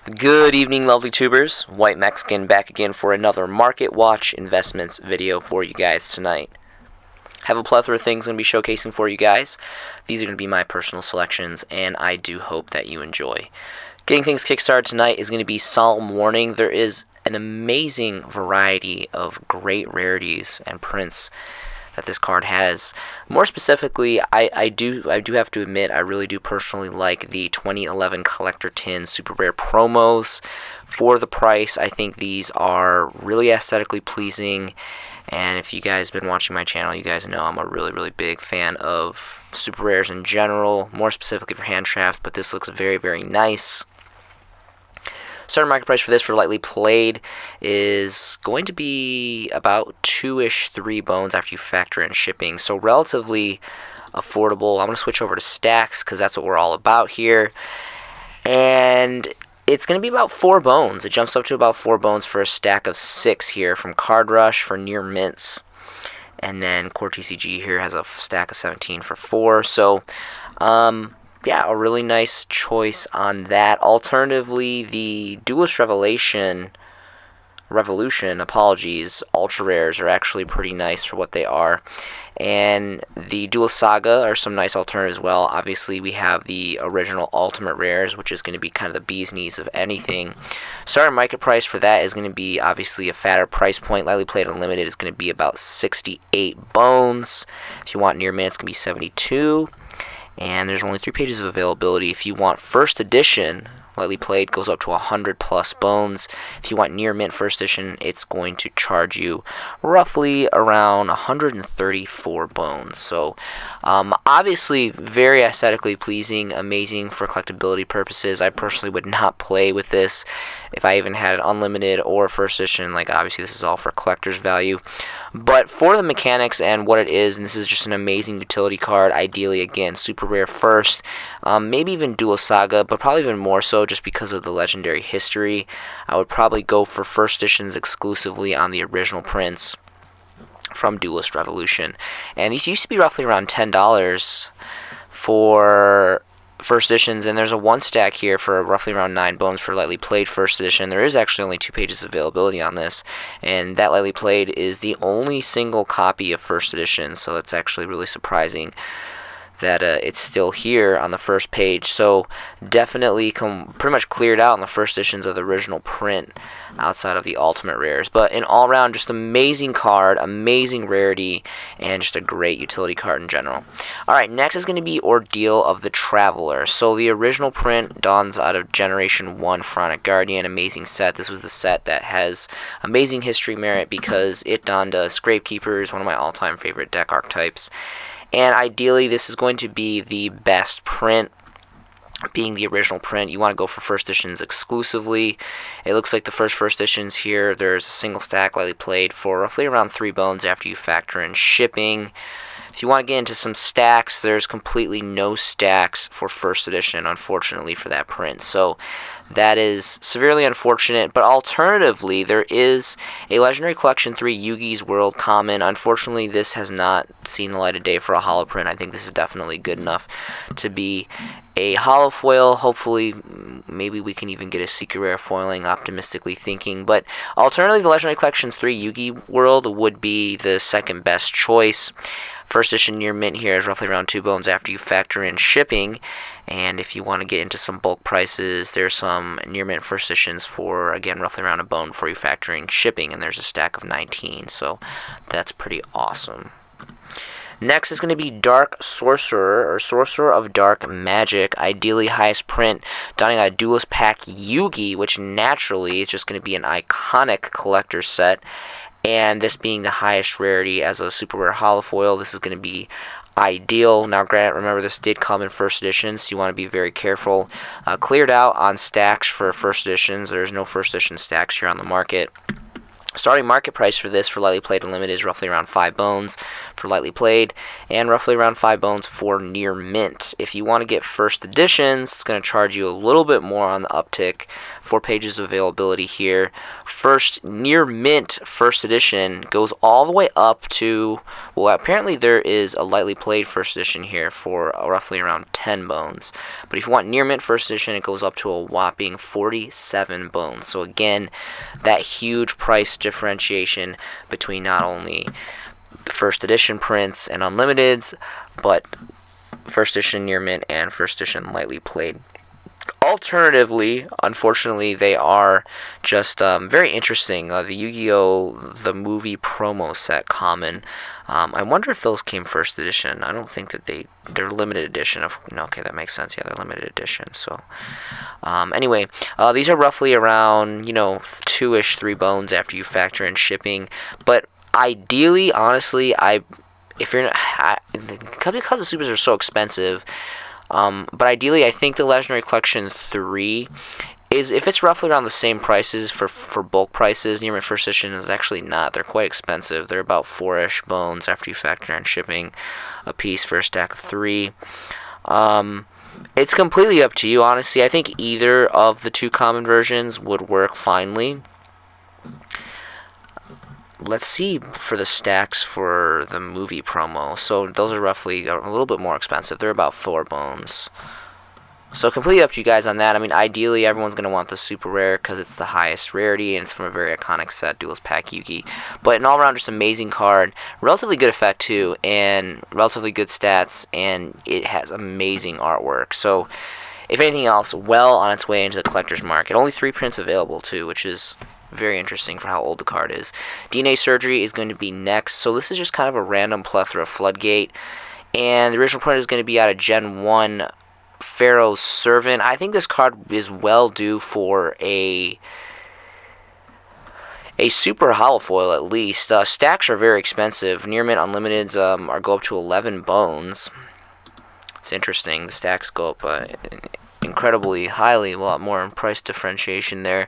Good evening, lovely tubers. White Mexican back again for another Market Watch Investments video for you guys tonight. Have a plethora of things I'm going to be showcasing for you guys. These are going to be my personal selections, and I do hope that you enjoy. Getting things kickstarted tonight is going to be Solemn Warning. There is an amazing variety of great rarities and prints that this card has. More specifically, I do have to admit, I really do personally like the 2011 Collector Tin Super Rare promos. For the price, I think these are really aesthetically pleasing, and if you guys have been watching my channel, you guys know I'm a really big fan of super rares in general, more specifically for hand traps, but this looks very nice. Starting market price for this for lightly played is going to be about 2-ish, 3 bones after you factor in shipping. So relatively affordable. I'm going to switch over to stacks because that's what we're all about here. And it's going to be about 4 bones. It jumps up to about 4 bones for a stack of 6 here from Card Rush for near mints. And then Core TCG here has a stack of 17 for 4. So, yeah, a really nice choice on that. Alternatively, the Duelist Revolution, ultra rares are actually pretty nice for what they are. And the Duelist Saga are some nice alternatives as well. Obviously, we have the original Ultimate Rares, which is going to be kind of the bee's knees of anything. Starting market price for that is going to be obviously a fatter price point. Lightly Played Unlimited is going to be about 68 bones. If you want near mint, it's going to be 72. And there's only 3 pages of availability. If you want first edition, lightly played goes up to 100 plus bones. If you want near mint first edition, it's going to charge you roughly around 134 bones. So obviously very aesthetically pleasing, amazing for collectability purposes. I personally would not play with this if I even had an unlimited or first edition. Like, obviously this is all for collector's value, but for the mechanics and what it is, and this is just an amazing utility card. Ideally, again, super rare first, maybe even Duelist Saga, but probably even more so just because of the legendary history. I would probably go for first editions exclusively on the original prints from Duelist Revolution. And these used to be roughly around $10 for first editions, and there's a 1 stack here for roughly around 9 bones for lightly played first edition. There is actually only 2 pages of availability on this, and that lightly played is the only single copy of first edition, so that's actually really surprising that it's still here on the first page. So definitely pretty much cleared out in the first editions of the original print outside of the ultimate rares. But in all around, just amazing card, amazing rarity, and just a great utility card in general. Alright, next is going to be Ordeal of the Traveler. So the original print dawns out of Generation 1 Pharaonic Guardian. Amazing set. This was the set that has amazing history merit because it donned us. Gravekeeper is one of my all-time favorite deck archetypes. And ideally, this is going to be the best print, being the original print. You want to go for first editions exclusively. It looks like the first editions here, there's a single stack lightly played for roughly around 3 bones after you factor in shipping. If you want to get into some stacks, there's completely no stacks for first edition, unfortunately, for that print. So that is severely unfortunate. But alternatively, there is a Legendary Collection 3 Yugi's World Common. Unfortunately, this has not seen the light of day for a holo print. I think this is definitely good enough to be a holo foil. Hopefully, maybe we can even get a secret rare foiling, optimistically thinking. But alternatively, the Legendary Collections 3 Yugi World would be the second best choice. First edition near mint here is roughly around 2 bones after you factor in shipping. And if you want to get into some bulk prices, there's some near mint first editions for, again, roughly around a bone before you factor in shipping. And there's a stack of 19. So that's pretty awesome. Next is going to be Dark Sorcerer, or Sorcerer of Dark Magic. Ideally highest print, donning a Duelist Pack Yugi, which naturally is just going to be an iconic collector set. And this being the highest rarity as a super rare holofoil, this is going to be ideal. Now, granted, remember this did come in first edition, so you want to be very careful. Cleared out on stacks for first editions. There's no first edition stacks here on the market. Starting market price for this for lightly played unlimited is roughly around 5 bones for lightly played, and roughly around 5 bones for near mint. If you want to get first editions, it's going to charge you a little bit more on the uptick. 4 pages of availability here. First near mint first edition goes all the way up to, well, apparently there is a lightly played first edition here for roughly around 10 bones. But if you want near mint first edition, it goes up to a whopping 47 bones. So again, that huge price differentiation between not only the first edition prints and unlimiteds, but first edition near mint and first edition lightly played. Alternatively, unfortunately, they are just very interesting. The Yu-Gi-Oh! The movie promo set common. I wonder if those came first edition. I don't think that they're limited edition. Okay, that makes sense. Yeah, they're limited edition. So, anyway, these are roughly around 2-ish, 3 bones after you factor in shipping. But ideally, honestly, because the supers are so expensive. But ideally, I think the Legendary Collection 3 is, if it's roughly around the same prices for bulk prices, near mint first edition is actually not. They're quite expensive. They're about 4-ish bones after you factor in shipping a piece for a stack of 3. It's completely up to you, honestly. I think either of the 2 common versions would work finely. Let's see for the stacks for the movie promo. So those are roughly a little bit more expensive. They're about 4 bones. So completely up to you guys on that. I mean, ideally, everyone's going to want the super rare because it's the highest rarity and it's from a very iconic set, Duelist Pack Yugi. But an all-around just amazing card. Relatively good effect, too, and relatively good stats, and it has amazing artwork. So, if anything else, well on its way into the collector's market. Only 3 prints available, too, which is very interesting for how old the card is. DNA Surgery is going to be next. So this is just kind of a random plethora Floodgate. And the original print is going to be out of Gen 1 Pharaoh's Servant. I think this card is well due for a super hollow foil at least. Stacks are very expensive. Near mint unlimiteds go up to 11 bones. It's interesting. The stacks go up incredibly highly, a lot more in price differentiation there.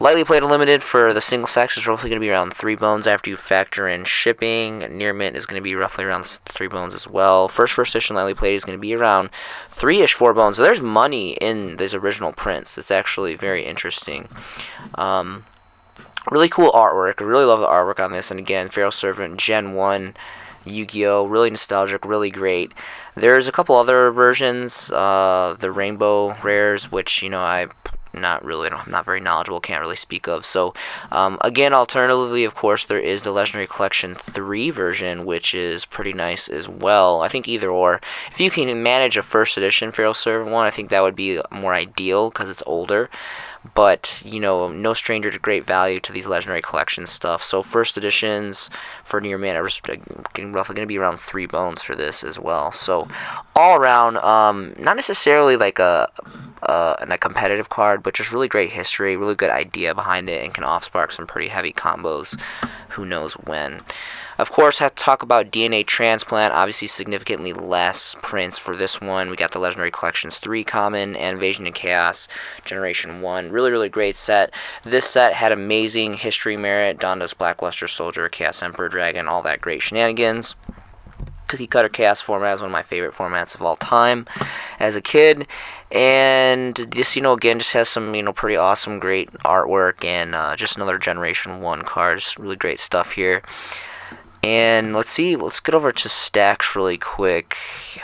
Lightly played unlimited for the single stacks is roughly going to be around 3 bones after you factor in shipping. Near mint is going to be roughly around 3 bones as well. First edition lightly played is going to be around 3-ish, 4 bones. So there's money in these original prints. It's actually very interesting. Really cool artwork. I really love the artwork on this. And again, Pharaoh's Servant, Gen 1, Yu-Gi-Oh! Really nostalgic, really great. There's a couple other versions, the Rainbow Rares, which, I'm not very knowledgeable, can't really speak of. So, again, alternatively, of course, there is the Legendary Collection 3 version, which is pretty nice as well. I think either or. If you can manage a first edition Pharaoh's Servant one, I think that would be more ideal because it's older. But, no stranger to great value to these Legendary Collection stuff. So first editions for near mint are roughly going to be around 3 bones for this as well. So all around, not necessarily like a competitive card, but just really great history, really good idea behind it, and can off-spark some pretty heavy combos. Who knows when. Of course, have to talk about DNA Transplant. Obviously, significantly less prints for this one. We got the Legendary Collections 3 common and Invasion and Chaos Generation 1. Really, really great set. This set had amazing history merit. Donda's Blackluster Soldier, Chaos Emperor Dragon, all that great shenanigans. Cookie Cutter Chaos format is one of my favorite formats of all time as a kid. And this, again, just has some, pretty awesome, great artwork and just another Generation 1 card. Just really great stuff here. And let's get over to stacks really quick.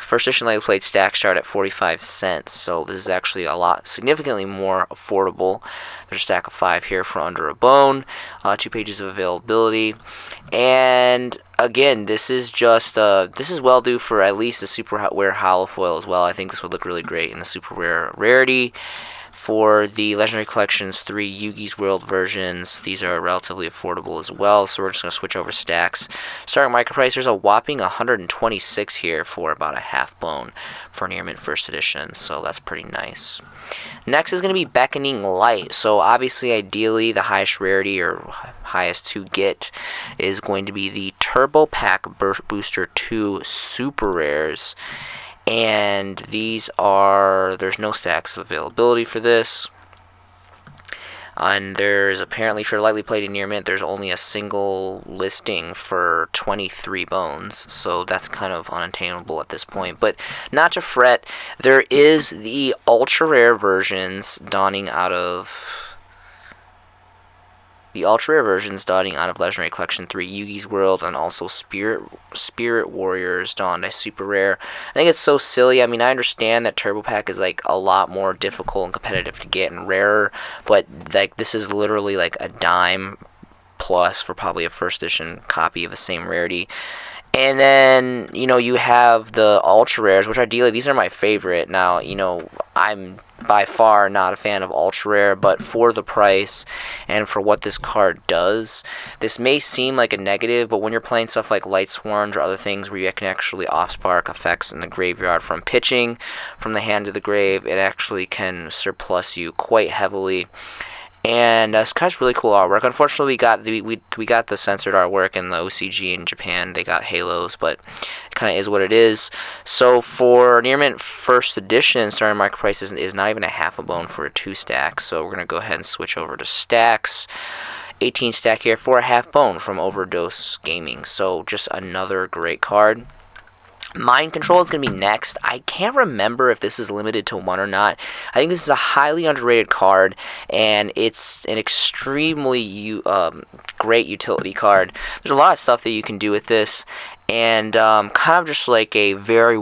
First edition lightly played stacks start at 45 cents, so this is actually significantly more affordable. There's a stack of 5 here for under a bone, 2 pages of availability, and again, this is well due for at least a super rare hollow foil as well. I think this would look really great in the super rare rarity. For the Legendary Collections 3 Yugi's World versions, these are relatively affordable as well, so we're just going to switch over stacks. Starting market price, there's a whopping 126 here for about a half bone for near mint first edition, so that's pretty nice. Next is going to be Beckoning Light. So obviously, ideally, the highest rarity or highest to get is going to be the Turbo Pack Booster 2 Super Rares. And there's no stacks of availability for this. And there's apparently, if you're lightly played in near mint, there's only a single listing for 23 bones, so that's kind of unattainable at this point. But not to fret, there is the ultra rare versions dawning out of Legendary Collection 3, Yugi's World, and also Spirit Warriors dawned as super rare. I think it's so silly. I mean, I understand that Turbo Pack is like a lot more difficult and competitive to get and rarer, but like this is literally like a dime plus for probably a first edition copy of the same rarity. And then, you have the ultra rares, which ideally, these are my favorite. Now, I'm by far not a fan of ultra rare, but for the price and for what this card does, this may seem like a negative, but when you're playing stuff like light swarns or other things where you can actually off-spark effects in the graveyard from pitching from the hand to the grave, it actually can surplus you quite heavily. And this card's really cool artwork. Unfortunately, we got the censored artwork in the OCG in Japan. They got halos, but it kind of is what it is. So for Near Mint First Edition, starting market price is not even a half a bone for a 2-stack. So we're gonna go ahead and switch over to stacks. 18 stack here for a half bone from Overdose Gaming. So just another great card. Mind Control is going to be next. I can't remember if this is limited to 1 or not. I think this is a highly underrated card, and it's an extremely great utility card. There's a lot of stuff that you can do with this, and kind of just like a very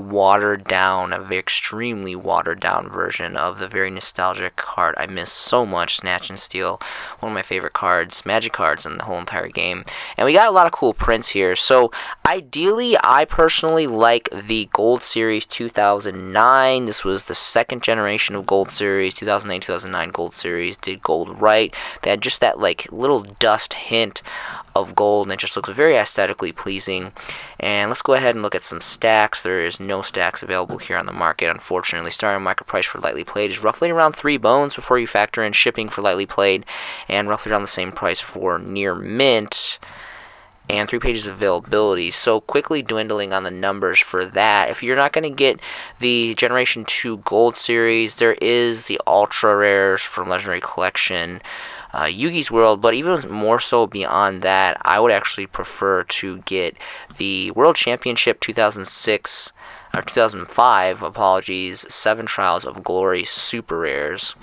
extremely watered down version of the very nostalgic card I miss so much, Snatch and Steal, one of my favorite cards, Magic cards in the whole entire game. And we got a lot of cool prints here. So ideally, I personally like the Gold Series 2009. This was the second generation of Gold Series. 2008, 2009 Gold Series did gold right. They had just that like little dust hint of gold, and it just looks very aesthetically pleasing. And let's go ahead and look at some stacks. There is no stacks available here on the market, unfortunately. Starting market price for lightly played is roughly around 3 bones before you factor in shipping for lightly played, and roughly around the same price for near mint, and 3 pages of availability. So quickly dwindling on the numbers for that. If you're not going to get the Generation 2 Gold Series, there is the Ultra Rares from Legendary Collection, Yugi's World, but even more so beyond that, I would actually prefer to get the World Championship 2006, or 2005, 7 Trials of Glory Super Rares.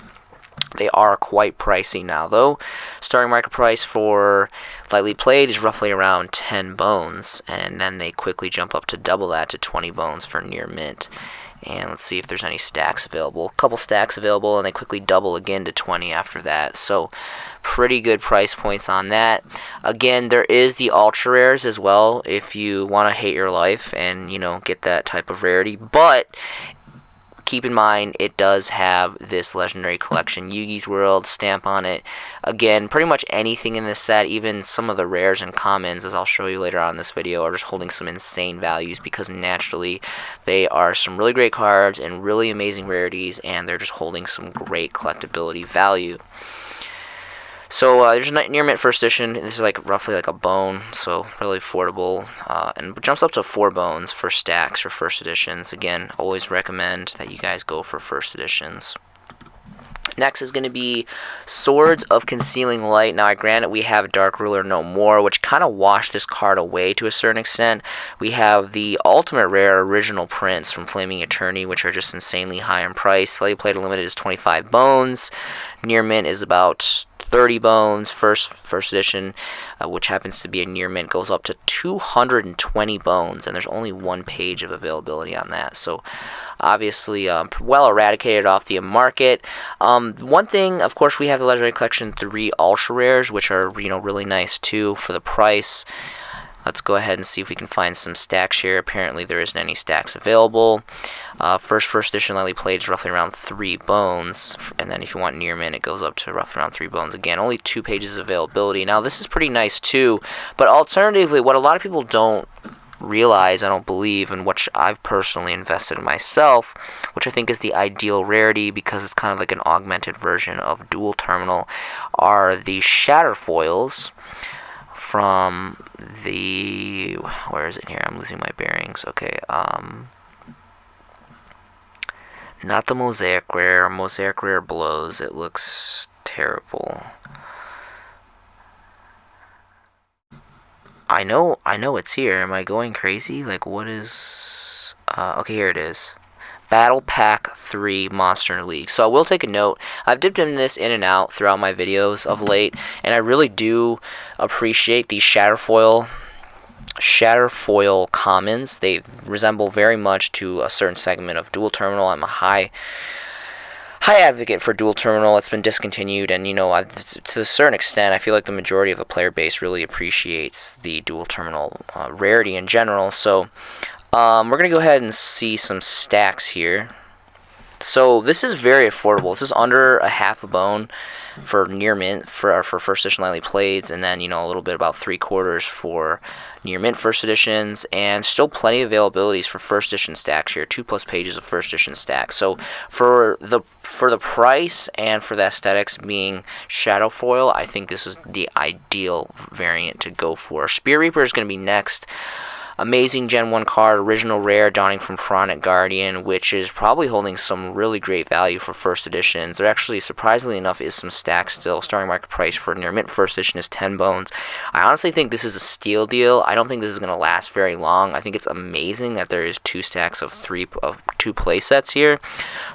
They are quite pricey now, though. Starting market price for lightly played is roughly around 10 bones, and then they quickly jump up to double that to 20 bones for near mint. And let's see if there's any stacks available. A couple stacks available, and they quickly double again to 20 after that. So pretty good price points on that. Again, there is the ultra rares as well if you want to hate your life and, get that type of rarity. But keep in mind, it does have this Legendary Collection Yugi's World stamp on it. Again, pretty much anything in this set, even some of the rares and commons, as I'll show you later on in this video, are just holding some insane values because naturally they are some really great cards and really amazing rarities, and they're just holding some great collectability value. So there's Near Mint First Edition. This is like roughly like a bone, so really affordable, and jumps up to 4 bones for stacks for first editions. Again, always recommend that you guys go for first editions. Next is going to be Swords of Concealing Light. Now, granted, we have Dark Ruler No More, which kind of washed this card away to a certain extent. We have the Ultimate Rare Original Prints from Flaming Eternity, which are just insanely high in price. Slightly Played Limited is 25 bones. Near Mint is about 30 bones. First edition, which happens to be a near mint, goes up to 220 bones, and there's only 1 page of availability on that. So obviously well eradicated off the market. One thing, of course, we have the Legendary Collection 3 Ultra Rares, which are really nice too for the price. Let's go ahead and see if we can find some stacks here. Apparently there isn't any stacks available. First edition lightly played is roughly around 3 bones, and then if you want near mint, it goes up to roughly around 3 bones. Again, only 2 pages of availability. Now this is pretty nice too, but alternatively, what a lot of people don't realize, I don't believe, and which I've personally invested in myself, which I think is the ideal rarity because it's kind of like an augmented version of Dual Terminal, are the Shatter Foils from the, where is it here? I'm losing my bearings. Okay, not the Mosaic Rare. Mosaic Rare blows. It looks terrible. I know it's here. Am I going crazy? Like, what is... okay, here it is. Battle Pack 3 Monster League. So I will take a note. I've dipped in this in and out throughout my videos of late, and I really do appreciate these Shatterfoil commons. They resemble very much to a certain segment of dual terminal. I'm a high advocate for dual terminal. It's been discontinued, and to a certain extent, I feel like the majority of the player base really appreciates the dual terminal rarity in general. So we're going to go ahead and see some stacks here. So this is very affordable. This is under a half a bone for near mint for first edition lightly played, and then a little bit about 3/4 for near mint first editions, and still plenty of availabilities for first edition stacks here. 2+ pages of first edition stacks. So for the price and for the aesthetics being shadow foil, I think this is the ideal variant to go for. Spear Reaper is going to be next. Amazing Gen 1 card, original rare, dawning from Chronic Guardian, which is probably holding some really great value for first editions. There actually, surprisingly enough, is some stacks still. Starting market price for near mint first edition is 10 bones. I honestly think this is a steal deal. I don't think this is going to last very long. I think it's amazing that there is 2 stacks of 2 play sets here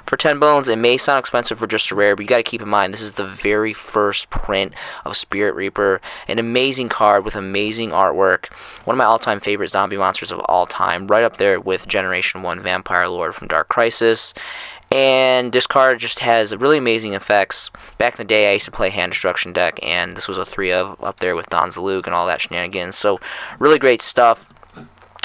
for 10 bones. It may sound expensive for just a rare, but you got to keep in mind this is the very first print of Spirit Reaper, an amazing card with amazing artwork. One of my all-time favorite zombie monsters of all time, right up there with Generation 1 Vampire Lord from Dark Crisis. And this card just has really amazing effects. Back in the day, I used to play hand destruction deck, and this was a 3 of up there with Don Zalug and all that shenanigans. So really great stuff.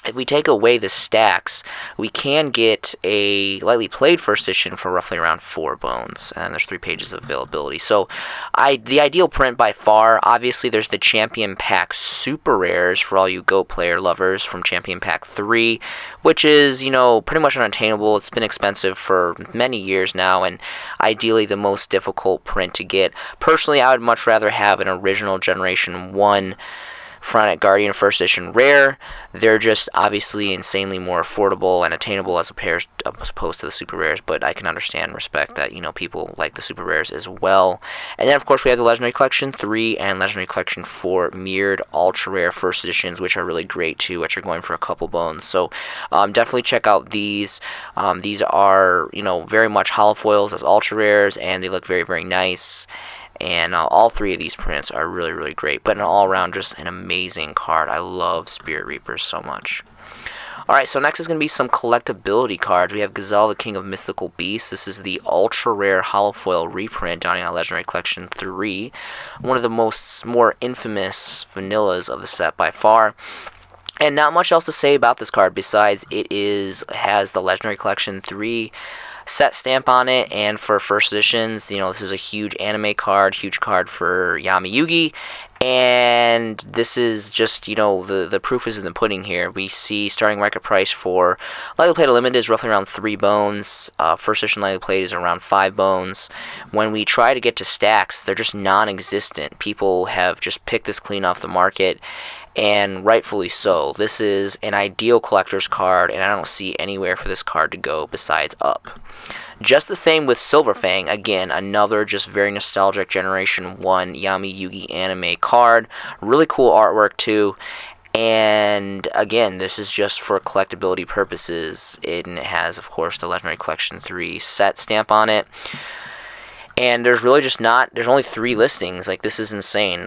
If we take away the stacks, we can get a lightly played first edition for roughly around 4 bones, and there's 3 pages of availability. So the ideal print by far, obviously there's the Champion Pack Super Rares for all you Go player lovers from Champion Pack 3, which is, pretty much unattainable. It's been expensive for many years now, and ideally the most difficult print to get. Personally, I would much rather have an original Generation 1 Chronic Guardian first edition rare. They're just obviously insanely more affordable and attainable as opposed to the super rares, but I can understand and respect that people like the super rares as well. And then of course we have the Legendary Collection 3 and Legendary Collection 4 mirrored ultra rare first editions, which are really great too, which are going for a couple bones. So definitely check out these. These are very much hollow foils as ultra rares, and they look very, very nice. And all 3 of these prints are really, really great. But all around, just an amazing card. I love Spirit Reapers so much. Alright, so next is going to be some collectability cards. We have Gazelle, the King of Mythical Beasts. This is the ultra rare hollow foil reprint dawning on Legendary Collection 3. One of the more infamous vanillas of the set by far. And not much else to say about this card besides it has the Legendary Collection 3 set stamp on it, and for first editions, this is a huge anime card, huge card for Yami Yugi, and this is just, the proof is in the pudding here. We see starting market price for lightly played limited is roughly around 3 bones, first edition lightly played is around 5 bones. When we try to get to stacks, they're just non-existent. People have just picked this clean off the market, and rightfully so. This is an ideal collector's card, and I don't see anywhere for this card to go besides up. Just the same with Silverfang. Again, another just very nostalgic Generation 1 Yami Yugi anime card. Really cool artwork too. And again, this is just for collectability purposes. It has, of course, the Legendary Collection 3 set stamp on it. And there's really just there's only 3 listings. Like, this is insane.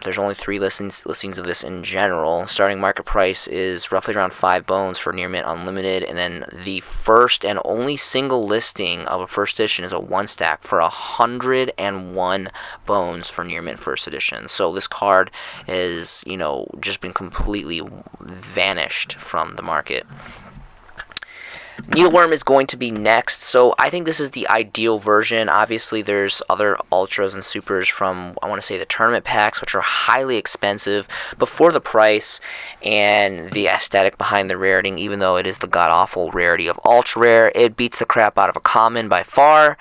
There's only 3 listings of this in general. Starting market price is roughly around 5 bones for Near Mint Unlimited. And then the first and only single listing of a first edition is a 1 stack for 101 bones for Near Mint first edition. So this card is, just been completely vanished from the market. Needleworm is going to be next, so I think this is the ideal version. Obviously, there's other ultras and supers from, I want to say, the tournament packs, which are highly expensive, but for the price and the aesthetic behind the rarity, even though it is the god-awful rarity of ultra rare, it beats the crap out of a common by far.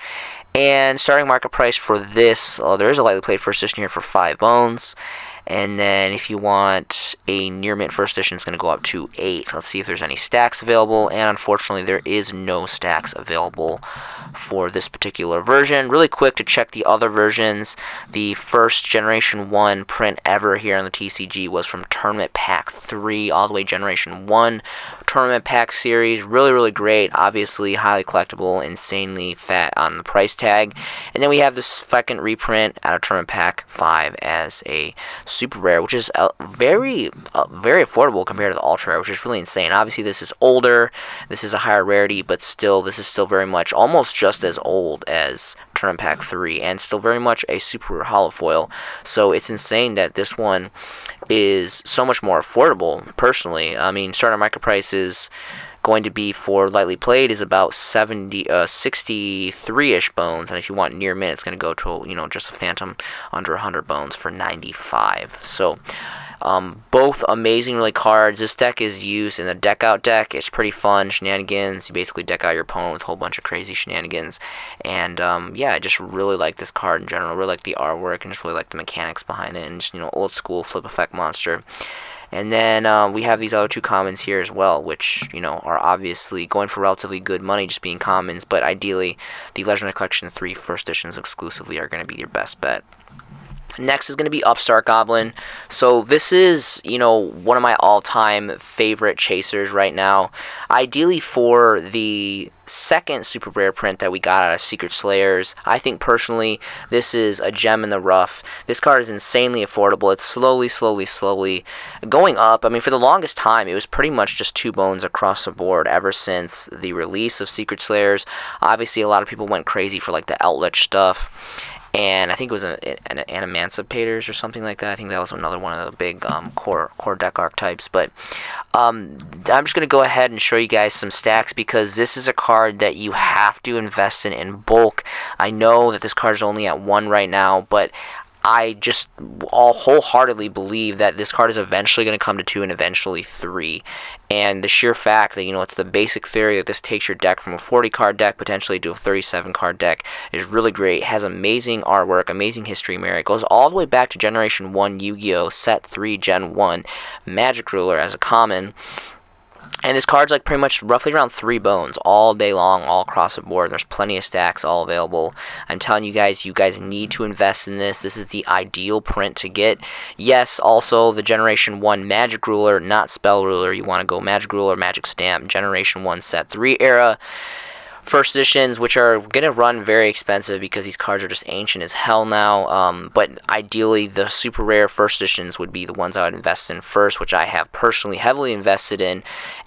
And starting market price for this, there is a lightly played first edition here for 5 bones. And then if you want a near mint first edition, it's going to go up to 8. Let's see if there's any stacks available. And unfortunately, there is no stacks available for this particular version. Really quick to check the other versions. The first Generation 1 print ever here on the TCG was from Tournament Pack 3 all the way Generation 1. Tournament Pack series, really great. Obviously, highly collectible, insanely fat on the price tag. And then we have the second reprint out of Tournament Pack 5 as a super rare, which is very affordable compared to the ultra rare, which is really insane. Obviously, this is older, this is a higher rarity, but still, this is still very much almost just as old as Tournament Pack 3, and still very much a super rare holo foil. So it's insane that this one is so much more affordable. Personally, I mean, starting market price is going to be for lightly played is about 63-ish bones, and if you want near mint, it's going to go to just a phantom under 100 bones for 95. So both amazing really cards. This deck is used in the deck out deck. It's pretty fun, shenanigans. You basically deck out your opponent with a whole bunch of crazy shenanigans, and yeah, I just really like this card in general. Really like the artwork and just really like the mechanics behind it, and just old school flip effect monster. And then we have these other 2 commons here as well, which, are obviously going for relatively good money just being commons, but ideally the Legendary Collection 3 first editions exclusively are going to be your best bet. Next is going to be Upstart Goblin. So this is, one of my all-time favorite chasers right now. Ideally for the second super rare print that we got out of Secret Slayers, I think personally this is a gem in the rough. This card is insanely affordable. It's slowly going up. I mean, for the longest time, it was pretty much just 2 bones across the board ever since the release of Secret Slayers. Obviously, a lot of people went crazy for like the Outlet stuff. And I think it was an Animancipators or something like that. I think that was another one of the big core deck archetypes. But I'm just going to go ahead and show you guys some stacks, because this is a card that you have to invest in bulk. I know that this card is only at 1 right now, but I just wholeheartedly believe that this card is eventually going to come to 2 and eventually 3. And the sheer fact that, it's the basic theory that this takes your deck from a 40-card deck potentially to a 37-card deck is really great. It has amazing artwork, amazing history merit. It goes all the way back to Generation 1 Yu-Gi-Oh! Set 3 Gen 1 Magic Ruler as a common. And this card's like pretty much roughly around 3 bones all day long, all across the board. There's plenty of stacks all available. I'm telling you guys need to invest in this. This is the ideal print to get. Yes, also the Generation 1 Magic Ruler, not Spell Ruler. You want to go Magic Ruler, Magic Stamp, Generation 1 Set 3 era. First editions, which are going to run very expensive because these cards are just ancient as hell now, but ideally the super rare first editions would be the ones I would invest in first, which I have personally heavily invested in.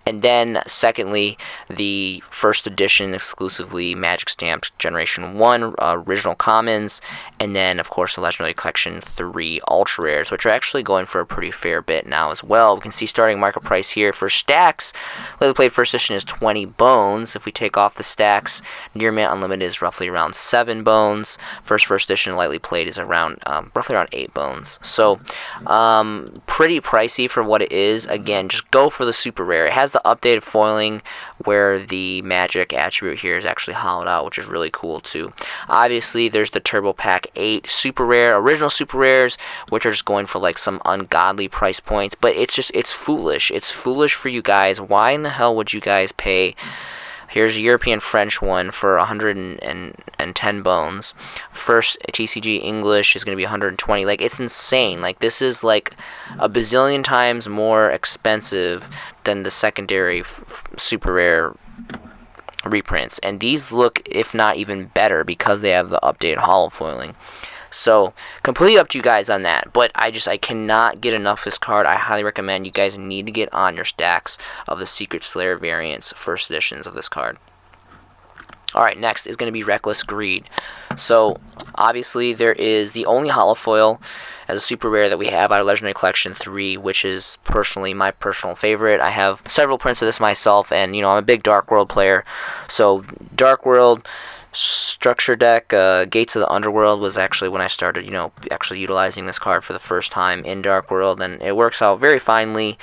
And then secondly, the first edition exclusively Magic Stamped Generation 1 original commons, and then of course the Legendary Collection 3 ultra rares, which are actually going for a pretty fair bit now as well. We can see starting market price here for stacks. Lightly played first edition is 20 bones. If we take off the stacks, near mint unlimited is roughly around 7 bones. First edition lightly played is around roughly around 8 bones. So pretty pricey for what it is. Again, just go for the super rare. It has the updated foiling where the magic attribute here is actually hollowed out, which is really cool too. Obviously, there's the Turbo Pack 8 super rare, original super rares, which are just going for like some ungodly price points. But it's foolish. It's foolish for you guys. Why in the hell would you guys pay? Here's a European French one for 110 bones. First TCG English is going to be 120. Like, it's insane. Like, this is like a bazillion times more expensive than the secondary super rare reprints. And these look, if not even better, because they have the updated holo foiling. So, completely up to you guys on that. But I cannot get enough of this card. I highly recommend you guys need to get on your stacks of the Secret Slayer variants, first editions of this card. Alright, next is going to be Reckless Greed. So, obviously, there is the only holo foil as a super rare that we have out of Legendary Collection 3, which is personally my personal favorite. I have several prints of this myself, and, I'm a big Dark World player. So, Dark World structure deck, Gates of the Underworld was actually when I started, actually utilizing this card for the first time in Dark World, and it works out very finely.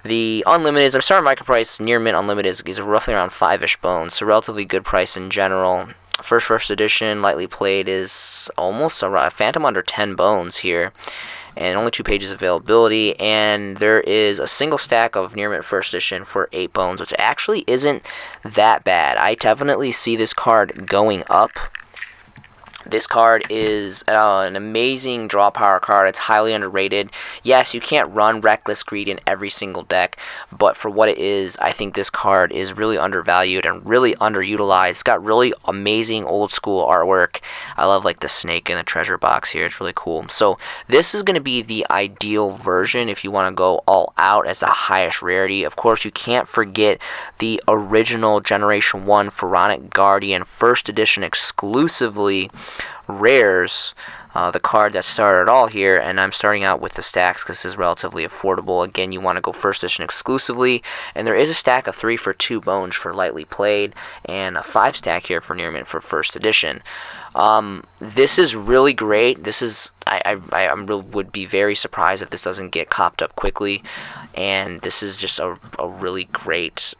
The Unlimited, I'm starting market price near mint Unlimited is roughly around 5-ish bones, so relatively good price in general. First edition, lightly played, is almost a phantom under 10 bones here, and only 2 pages availability, and there is a single stack of near mint first edition for 8 bones, which actually isn't that bad. I definitely see this card going up. This card is an amazing draw power card. It's highly underrated. Yes, you can't run Reckless Greed in every single deck, but for what it is, I think this card is really undervalued and really underutilized. It's got really amazing old school artwork. I love like the snake in the treasure box here. It's really cool. So this is going to be the ideal version if you want to go all out as the highest rarity. Of course, you can't forget the original Generation 1 Pharaonic Guardian first edition exclusively rares, the card that started it all here, and I'm starting out with the stacks because this is relatively affordable. Again, you want to go first edition exclusively, and there is a stack of 3 for 2 bones for lightly played, and a 5 stack here for near mint for first edition. This is really great. This is would be very surprised if this doesn't get copped up quickly, and this is just a really great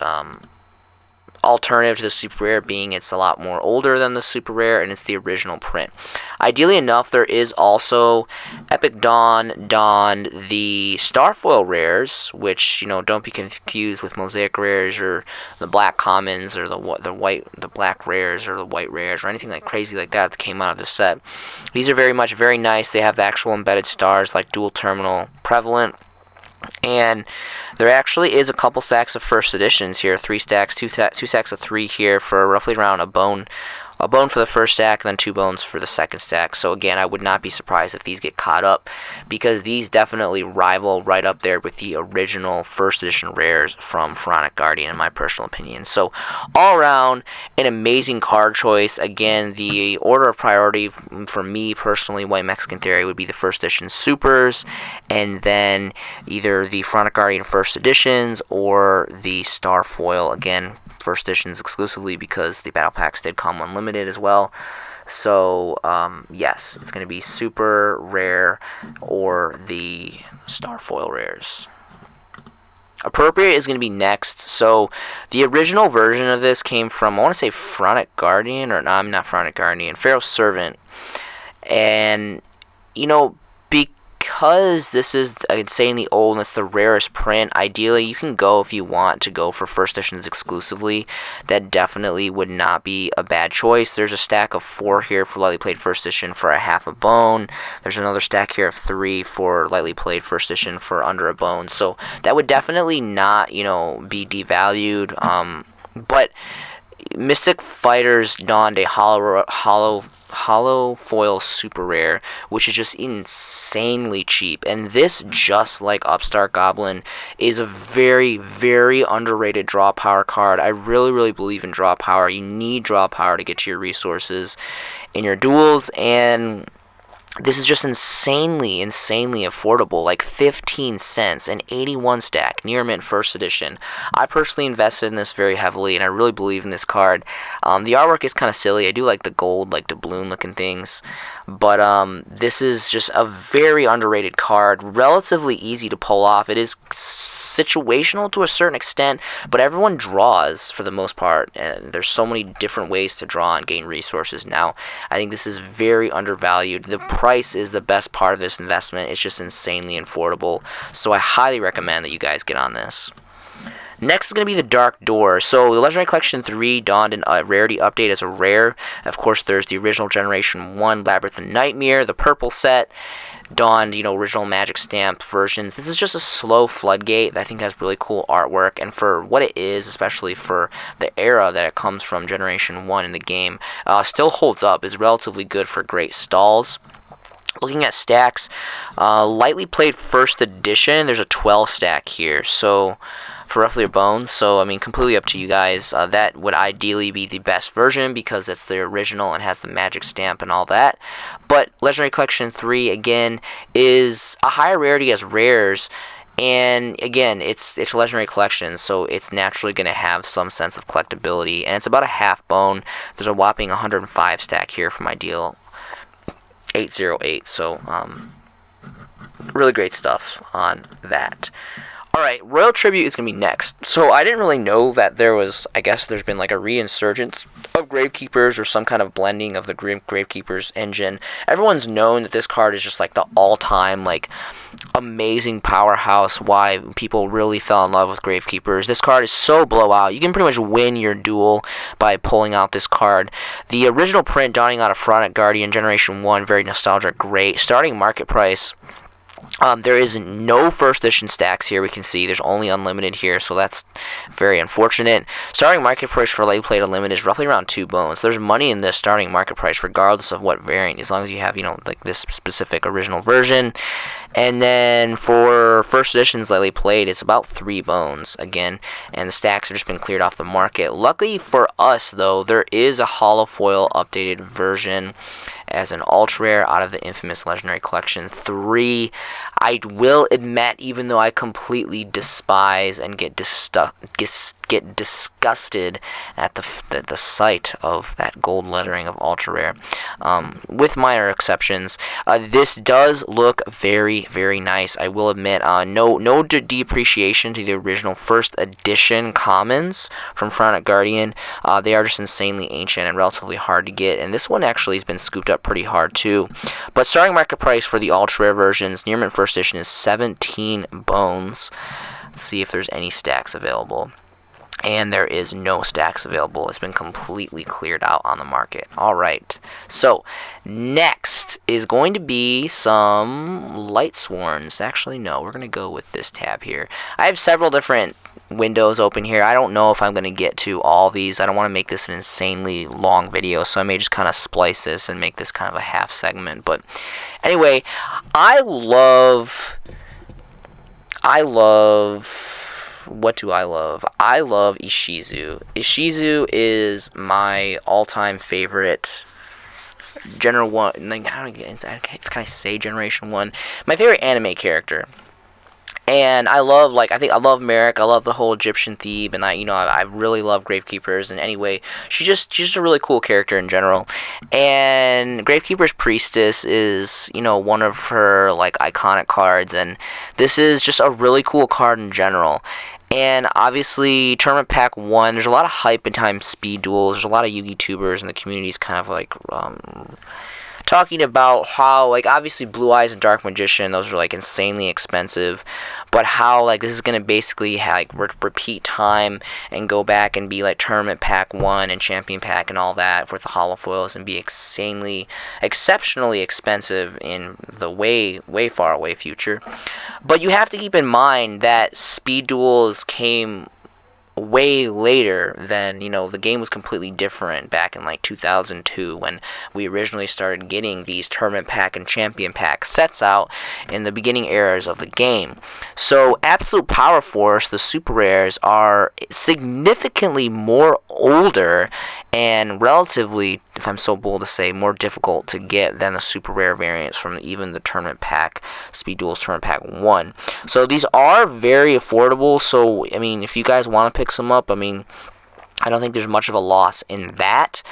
alternative to the super rare, being it's a lot more older than the super rare and it's the original print. Ideally enough, there is also Epic Dawn, the Starfoil rares, which, you know, don't be confused with Mosaic rares or the black commons or the black rares or the white rares or anything like crazy like that came out of the set. These are very nice. They have the actual embedded stars like dual terminal prevalent. And there actually is a couple stacks of first editions here, 3 stacks, two stacks of 3 here for roughly around a bone for the first stack and then 2 bones for the second stack. So again, I would not be surprised if these get caught up, because these definitely rival right up there with the original first edition rares from Pharaonic Guardian, in my personal opinion. So all around, an amazing card choice. Again, the order of priority for me personally, White Mexican Theory, would be the first edition supers, and then either the Pharaonic Guardian first editions or the Star Foil, again, first editions exclusively, because the battle packs did come unlimited as well. So yes, it's going to be super rare or the Star Foil rares. Appropriate is going to be next. So the original version of this came from, I want to say, Pharaonic Guardian, or no, I'm not Pharaonic Guardian, Pharaoh's Servant. And, you know, because this is insanely old and it's the rarest print, ideally you can go, if you want to go for first editions exclusively, that definitely would not be a bad choice. There's a stack of 4 here for lightly played first edition for a half a bone. There's another stack here of 3 for lightly played first edition for under a bone. So that would definitely not, you know, be devalued. But Mystic Fighters donned a hollow foil super rare, which is just insanely cheap, and this, just like Upstart Goblin, is a very underrated draw power card. I really believe in draw power. You need draw power to get to your resources in your duels, and this is just insanely affordable, like 15 cents, an 81 stack, near mint first edition. I personally invested in this very heavily, and I really believe in this card. The artwork is kind of silly. I do like the gold, like doubloon looking things, but this is just a very underrated card, relatively easy to pull off. It is situational to a certain extent, but everyone draws for the most part, and there's so many different ways to draw and gain resources now. I think this is very undervalued. The price is the best part of this investment. It's just insanely affordable, so I highly recommend that you guys get on this. Next is going to be the Dark Door. So the Legendary Collection 3 donned a rarity update as a rare. Of course, there's the original Generation 1 Labyrinth and Nightmare, the purple set, donned, you know, original Magic stamped versions. This is just a slow floodgate that I think has really cool artwork, and for what it is, especially for the era that it comes from, Generation 1 in the game, still holds up, is relatively good for great stalls. Looking at stacks, lightly played first edition, there's a 12 stack here, so for roughly a bone. So I mean, completely up to you guys. That would ideally be the best version because it's the original and has the magic stamp and all that. But Legendary Collection 3 again is a higher rarity as rares. And again, it's a Legendary Collection, so it's naturally going to have some sense of collectability. And it's about a half bone. There's a whopping 105 stack here from Ideal 808. So really great stuff on that. Alright, Royal Tribute is going to be next. So I didn't really know that there was, I guess there's been like a reinsurgence of Gravekeepers or some kind of blending of the Gravekeepers engine. Everyone's known that this card is just like the all-time like amazing powerhouse, why people really fell in love with Gravekeepers. This card is so blowout. You can pretty much win your duel by pulling out this card. The original print, Dawning Out of Front Guardian Generation 1, very nostalgic, great. Starting market price, there is no first edition stacks here. We can see there's only unlimited here, so that's very unfortunate. Starting market price for Lightly Played Unlimited is roughly around 2 bones. There's money in this starting market price regardless of what variant, as long as you have, like this specific original version. And then for first editions Lightly Played, it's about 3 bones again, and the stacks have just been cleared off the market. Luckily for us, though, there is a holofoil updated version as an ultra rare out of the infamous Legendary Collection 3. I will admit, even though I completely despise and get disgusted at the sight of that gold lettering of ultra rare, with minor exceptions, this does look very, very nice. I will admit, no depreciation to the original first edition commons from Front Guardian. They are just insanely ancient and relatively hard to get, and this one actually has been scooped up pretty hard too. But starting market price for the ultra rare versions, near mint first edition, is 17 bones. Let's see if there's any stacks available. And there is no stacks available. It's been completely cleared out on the market. Alright, so next is going to be some light swarns. Actually, no, we're going to go with this tab here. I have several different windows open here. I don't know if I'm going to get to all these. I don't want to make this an insanely long video, so I may just kind of splice this and make this kind of a half segment. But anyway, I love what do I love? I love Ishizu. Ishizu is my all-time favorite General 1, like, can I say Generation 1? My favorite anime character. And I love, I love Merrick. I love the whole Egyptian Thebe, and I really love Gravekeepers. And anyway, she's just a really cool character in general. And Gravekeeper's Priestess is, one of her like iconic cards, and this is just a really cool card in general. And obviously, Tournament Pack 1, there's a lot of hype behind speed duels. There's a lot of Yugi tubers, and the community's kind of like talking about how, like, obviously Blue Eyes and Dark Magician, those are like insanely expensive, but how like this is gonna basically repeat time and go back and be like Tournament Pack 1 and Champion Pack and all that with the holofoils, and be exceptionally expensive in the way far away future. But you have to keep in mind that speed duels came way later than, the game was completely different back in like 2002 when we originally started getting these Tournament Pack and Champion Pack sets out in the beginning eras of the game. So Absolute Power Force, the super rares, are significantly more older and relatively, if I'm so bold to say, more difficult to get than the super rare variants from even the Tournament Pack, Speed Duels Tournament Pack 1. So these are very affordable, so, I mean, if you guys want to pick some up, I mean, I don't think there's much of a loss in that,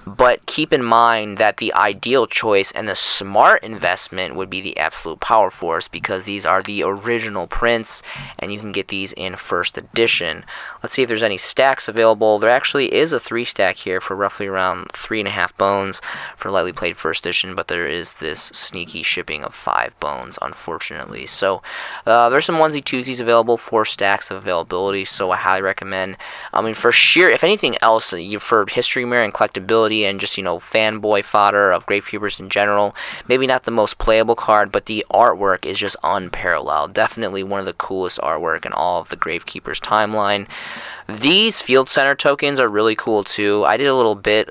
but keep in mind that the ideal choice and the smart investment would be the Absolute Power Force, because these are the original prints, and you can get these in first edition. Let's see if there's any stacks available. There actually is a 3-stack here for roughly around 3.5 bones for Lightly Played first edition, but there is this sneaky shipping of 5 bones, unfortunately. So there's some onesie-twosies available, 4 stacks of availability, so I highly recommend. I mean, for sheer, if anything else, for history mirror and collectability and just, fanboy fodder of Gravekeepers in general, maybe not the most playable card, but the artwork is just unparalleled. Definitely one of the coolest artwork in all of the Gravekeepers timeline. These Field Center tokens are really cool too. I did a little bit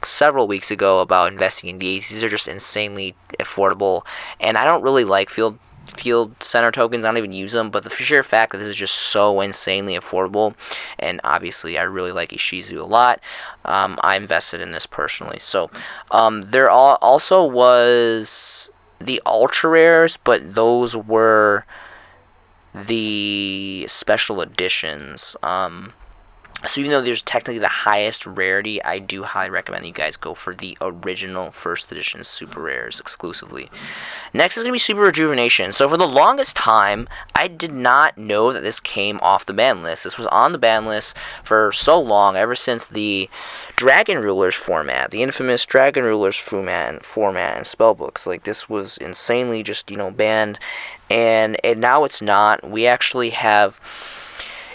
several weeks ago about investing in these. These are just insanely affordable, and I don't really like Field Center tokens. I don't even use them, but the sheer fact that this is just so insanely affordable, and obviously I really like Ishizu a lot, I invested in this personally. So there also was the ultra rares, but those were the special editions. So even though there's technically the highest rarity, I do highly recommend you guys go for the original first edition super rares exclusively. Next is going to be super rejuvenation. So for the longest time, I did not know that this came off the ban list. This was on the ban list for so long, ever since the Dragon Rulers format, the infamous Dragon Rulers format and spellbooks. Like, this was insanely just, banned, and now it's not. We actually have...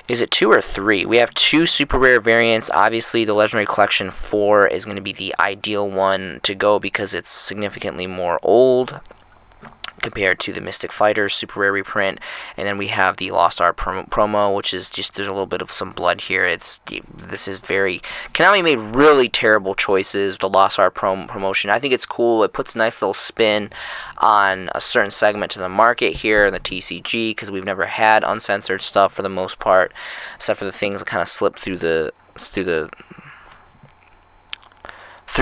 Is it 2 or 3? We have 2 super rare variants. Obviously, the Legendary Collection 4 is going to be the ideal one to go because it's significantly more old compared to the Mystic Fighters super rare reprint. And then we have the Lost Art promo, which is just, there's a little bit of some blood here. This is very... Konami made really terrible choices with the Lost Art promotion. I think it's cool. It puts a nice little spin on a certain segment to the market here in the TCG, because we've never had uncensored stuff for the most part, except for the things that kind of slip through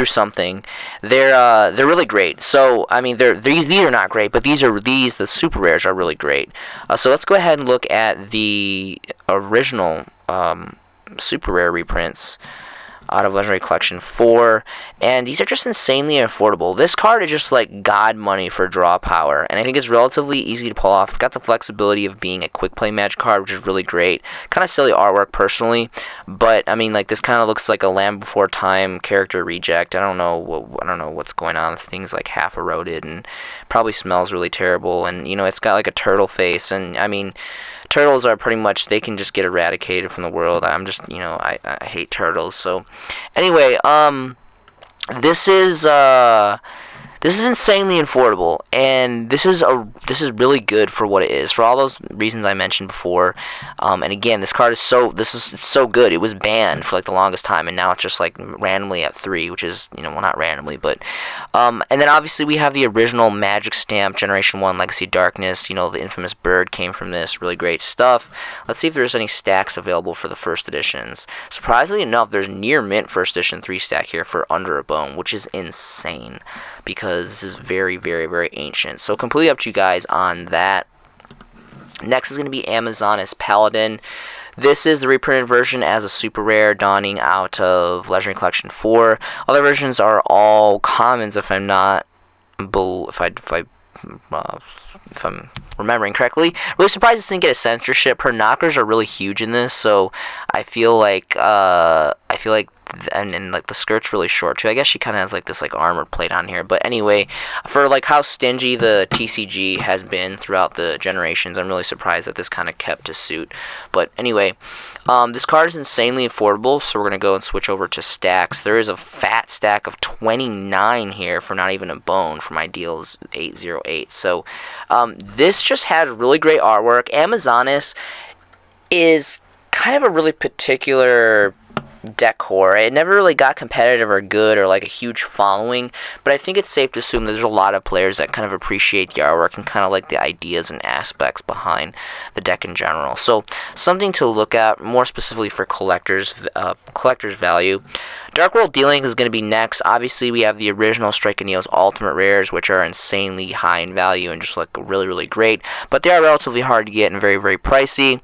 something. They're really great. So I mean, these are not great, but the super rares are really great. So let's go ahead and look at the original super rare reprints out of Legendary Collection 4, and these are just insanely affordable. This card is just like god money for draw power, and I think it's relatively easy to pull off. It's got the flexibility of being a quick play magic card, which is really great. Kind of silly artwork personally, but I mean, like, this kind of looks like a Land Before Time character reject. I don't know what's going on. This thing's like half eroded and probably smells really terrible, and it's got like a turtle face, and I mean, turtles are pretty much, they can just get eradicated from the world. I'm just, I hate turtles. So anyway, this is insanely affordable, and this is really good for what it is, for all those reasons I mentioned before. And again, this card is so good. It was banned for like the longest time, and now it's just like randomly at 3, which is, well, not randomly, but and then obviously we have the original Magic Stamp Generation 1 Legacy Darkness. The infamous bird came from this. Really great stuff. Let's see if there's any stacks available for the first editions. Surprisingly enough, there's near mint first edition 3 stack here for under a bone, which is insane, because this is very, very, very ancient. So completely up to you guys on that. Next is going to be Amazonas Paladin. This is the reprinted version as a super rare, dawning out of Legendary Collection 4. Other versions are all commons, if I'm remembering correctly. Really surprised this didn't get a censorship. Her knockers are really huge in this, so I feel like and like the skirt's really short too. I guess she kind of has like this like armor plate on here. But anyway, for like how stingy the TCG has been throughout the generations, I'm really surprised that this kind of kept to suit. But anyway, this card is insanely affordable, so we're gonna go and switch over to stacks. There is a fat stack of 29 here for not even a bone from Ideals 808. So this just has really great artwork. Amazonas is kind of a really particular decor. It never really got competitive or good or like a huge following, but I think it's safe to assume that there's a lot of players that kind of appreciate the artwork and kind of like the ideas and aspects behind the deck in general. So something to look at more specifically for collectors value. Dark World Dealing is going to be next. Obviously, we have the original Strike and Neo's Ultimate Rares, which are insanely high in value and just look really, really great, but they are relatively hard to get and very, very pricey.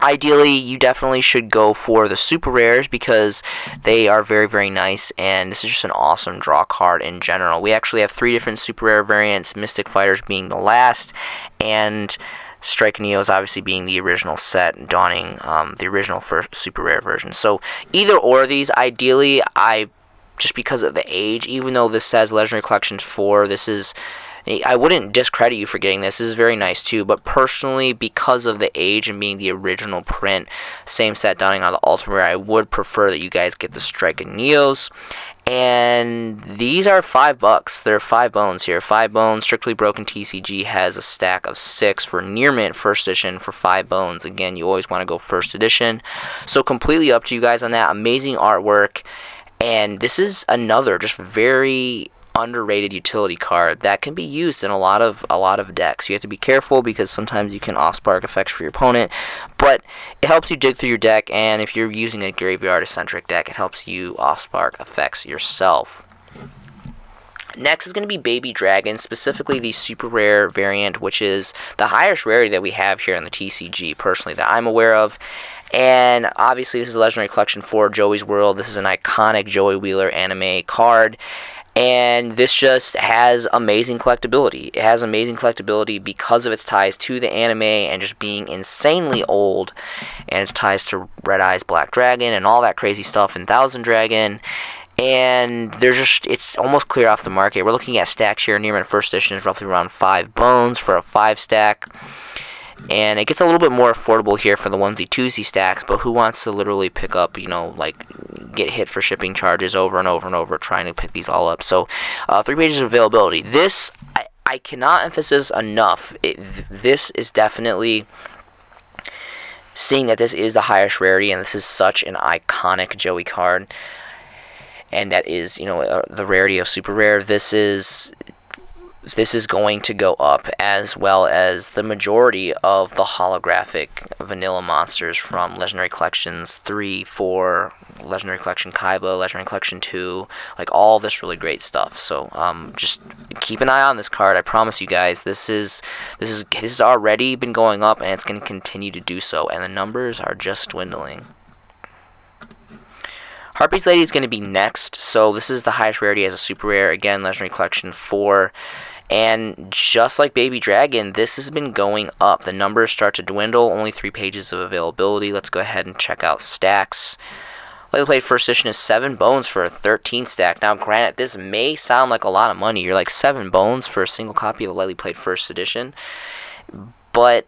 Ideally, you definitely should go for the super rares because they are very, very nice, and this is just an awesome draw card in general. We actually have 3 different super rare variants, Mystic Fighters being the last, and Strike Neos obviously being the original set, dawning the original first super rare version. So either or of these, ideally, just because of the age, even though this says Legendary Collections 4, I wouldn't discredit you for getting this. This is very nice too, but personally, because of the age and being the original print, same set dawning on the Ultimate Rare, I would prefer that you guys get the Strike and Neos. And these are $5. There are 5 bones here. 5 bones. Strictly Broken TCG has a stack of 6 for near mint first edition for 5 bones. Again, you always want to go first edition. So completely up to you guys on that. Amazing artwork. And this is another just very underrated utility card that can be used in a lot of decks. You have to be careful because sometimes you can off-spark effects for your opponent, but it helps you dig through your deck, and if you're using a graveyard-centric deck, it helps you off-spark effects yourself. Next is going to be Baby Dragon, specifically the super rare variant, which is the highest rarity that we have here in the TCG, personally, that I'm aware of. And obviously this is Legendary Collection 4, Joey's World. This is an iconic Joey Wheeler anime card. And this just has amazing collectability. It has amazing collectability because of its ties to the anime and just being insanely old. And its ties to Red Eyes Black Dragon and all that crazy stuff in Thousand Dragon. And it's almost clear off the market. We're looking at stacks here. Near mint first edition is roughly around 5 bones for a 5 stack. And it gets a little bit more affordable here for the onesie twosie stacks, but who wants to literally pick up, get hit for shipping charges over and over and over trying to pick these all up? So 3 pages of availability. This, I cannot emphasize enough. This is definitely, seeing that this is the highest rarity and this is such an iconic Joey card, and that is, the rarity of super rare, this is going to go up, as well as the majority of the holographic vanilla monsters from Legendary Collections 3, 4, Legendary Collection Kaiba, Legendary Collection 2, all this really great stuff. So just keep an eye on this card. I promise you guys, this has already been going up, and it's going to continue to do so, and the numbers are just dwindling. Harpy's Lady is going to be next. So this is the highest rarity as a super rare. Again, Legendary Collection 4. And just like Baby Dragon, this has been going up. The numbers start to dwindle. Only 3 pages of availability. Let's go ahead and check out stacks. Lightly played first edition is 7 bones for a 13 stack. Now, granted, this may sound like a lot of money. You're like 7 bones for a single copy of a lightly played first edition. But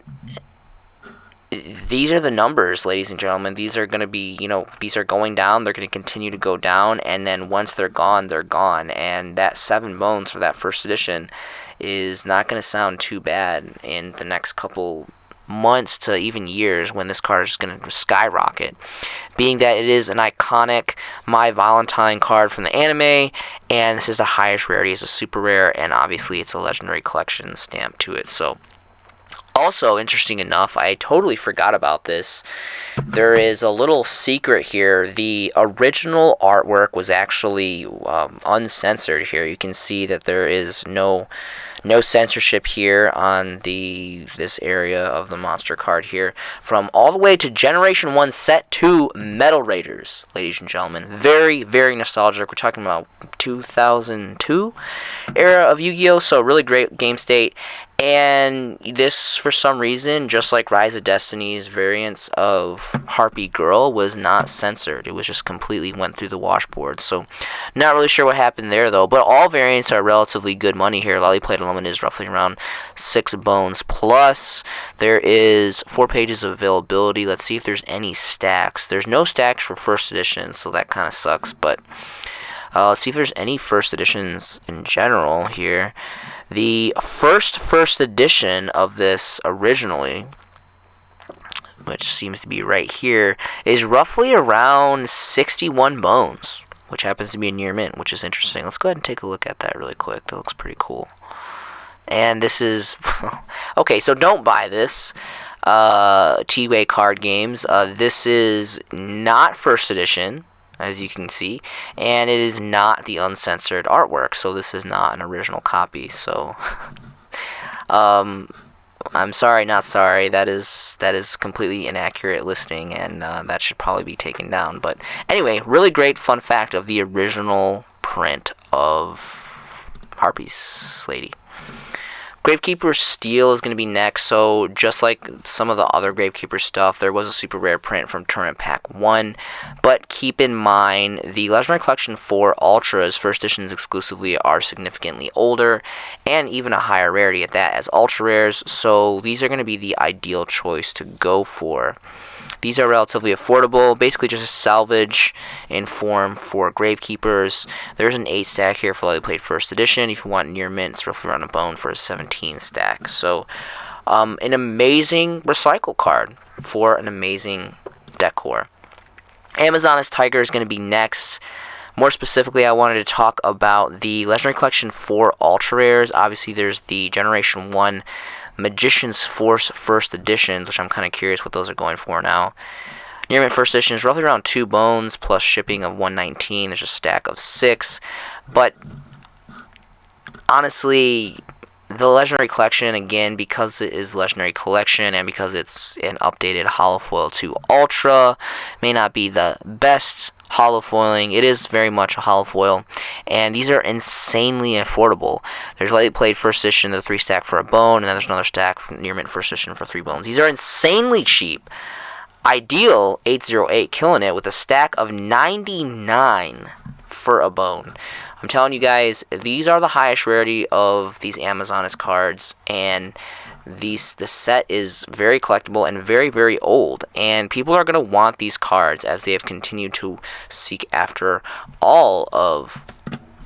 these are the numbers, ladies and gentlemen. These are going to be, these are going down. They're going to continue to go down. And then once they're gone, they're gone. And that 7 bones for that first edition is not going to sound too bad in the next couple months to even years, when this card is going to skyrocket. Being that it is an iconic My Valentine card from the anime, and this is the highest rarity as a super rare, and obviously it's a Legendary Collection stamp to it. So, also, interesting enough, I totally forgot about this. There is a little secret here. The original artwork was actually uncensored here. You can see that there is no censorship here on this area of the monster card here. From all the way to Generation 1 Set 2 Metal Raiders, ladies and gentlemen. Very, very nostalgic. We're talking about 2002 era of Yu-Gi-Oh! So really great game state. And this, for some reason, just like Rise of Destiny's variants of Harpy Girl, was not censored. It was just completely went through the washboard. So, not really sure what happened there, though. But all variants are relatively good money here. Lightly played Unlimited is roughly around 6 bones. Plus, there is 4 pages of availability. Let's see if there's any stacks. There's no stacks for first edition, so that kind of sucks. But let's see if there's any first editions in general here. The first edition of this originally, which seems to be right here, is roughly around 61 bones, which happens to be a near mint, which is interesting. Let's go ahead and take a look at that really quick. That looks pretty cool. And this is okay, so don't buy this. T-Way Card Games. This is not first edition, as you can see, and it is not the uncensored artwork, so this is not an original copy. So I'm sorry, not sorry. That is completely inaccurate listing, and that should probably be taken down. But anyway, really great fun fact of the original print of Harpy's Lady. Gravekeeper Steel is going to be next. So just like some of the other Gravekeeper stuff, there was a super rare print from Tournament Pack 1. But keep in mind, the Legendary Collection 4 Ultras, first editions exclusively, are significantly older and even a higher rarity at that as ultra rares. So these are going to be the ideal choice to go for. These are relatively affordable, basically just a salvage in form for Gravekeepers. There's an 8 stack here for lightly played first edition. If you want near mint, it's roughly around a bone for a 17 stack. So, an amazing recycle card for an amazing decor. Amazonas Tiger is going to be next. More specifically, I wanted to talk about the Legendary Collection 4 Ultra Rares. Obviously, there's the Generation 1 Magician's Force first editions, which I'm kind of curious what those are going for now. Near mint first edition is roughly around 2 bones plus shipping of 119. There's a stack of 6. But honestly, the Legendary Collection, again, because it is Legendary Collection and because it's an updated holofoil to Ultra, may not be the best holofoiling. It is very much a holofoil, and these are insanely affordable. There's lightly played first edition, the 3-stack for a bone, and then there's another stack from near mint first edition for 3 bones. These are insanely cheap. Ideal 808 killing it with a stack of 99 for a bone. I'm telling you guys, these are the highest rarity of these Amazoness cards, and the set is very collectible and very, very old, and people are going to want these cards as they have continued to seek after all of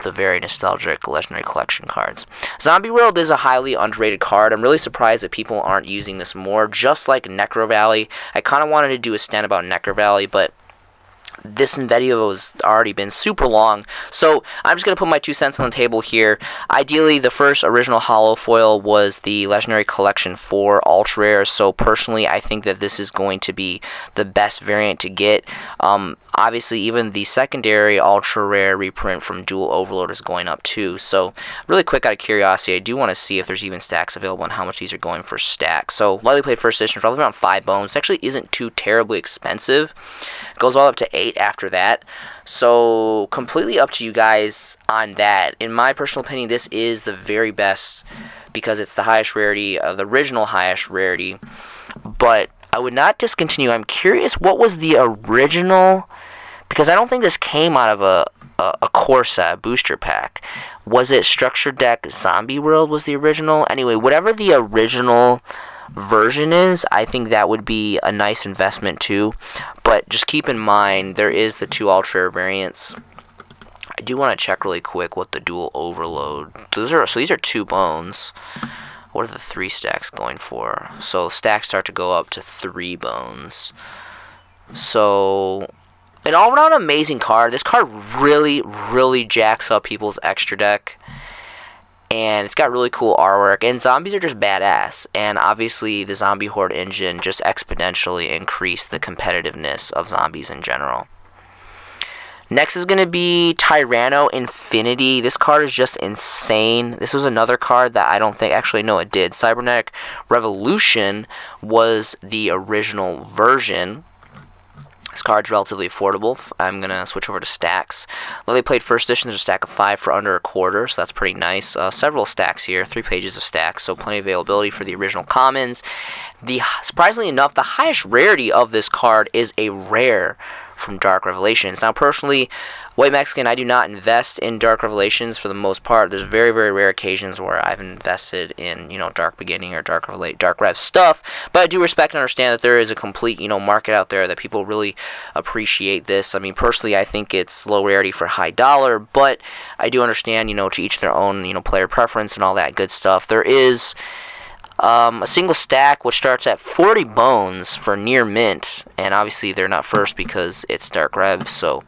the very nostalgic Legendary Collection cards. Zombie World is a highly underrated card. I'm really surprised that people aren't using this more, just like Necro Valley. I kind of wanted to do a stand about Necro Valley, but this video has already been super long, so I'm just going to put my 2 cents on the table here. Ideally, the first original holofoil was the Legendary Collection for Ultra Rare, so personally, I think that this is going to be the best variant to get. Obviously, even the secondary Ultra Rare reprint from Dual Overload is going up too, so really quick out of curiosity, I do want to see if there's even stacks available and how much these are going for stacks. So, lightly played first edition, probably around 5 bones. It actually isn't too terribly expensive. It goes all up to 8 after that, so completely up to you guys on that. In my personal opinion, this is the very best because it's the highest rarity, the original highest rarity, but I would not discontinue. I'm curious, what was the original, because I don't think this came out of a core set, booster pack. Was it Structure Deck Zombie World was the original? Anyway, whatever the original version is, I think that would be a nice investment too, but just keep in mind there is the 2 Ultra Rare variants. I do want to check really quick what the Dual Overload, these are 2 bones. What are the 3 stacks going for? So stacks start to go up to 3 bones. So an all-around amazing card. This card really, really jacks up people's extra deck, and it's got really cool artwork, and zombies are just badass, and obviously the Zombie Horde engine just exponentially increased the competitiveness of zombies in general. Next is going to be Tyranno Infinity. This card is just insane. This was another card that I don't think, actually no it did. Cybernetic Revolution was the original version. This card's relatively affordable. I'm going to switch over to stacks. Well, they played first edition. There's a stack of 5 for under a quarter, so that's pretty nice. Several stacks here, 3 pages of stacks, so plenty of availability for the original commons. Surprisingly enough, the highest rarity of this card is a rare from Dark Revelations. Now, personally, White Mexican, I do not invest in Dark Revelations for the most part. There's very, very rare occasions where I've invested in, Dark Beginning or Dark Rev stuff, but I do respect and understand that there is a complete, market out there that people really appreciate this. I mean, personally, I think it's low rarity for high dollar, but I do understand, to each their own, player preference and all that good stuff. There is a single stack which starts at 40 bones for near mint, and obviously they're not first because it's Dark Rev, so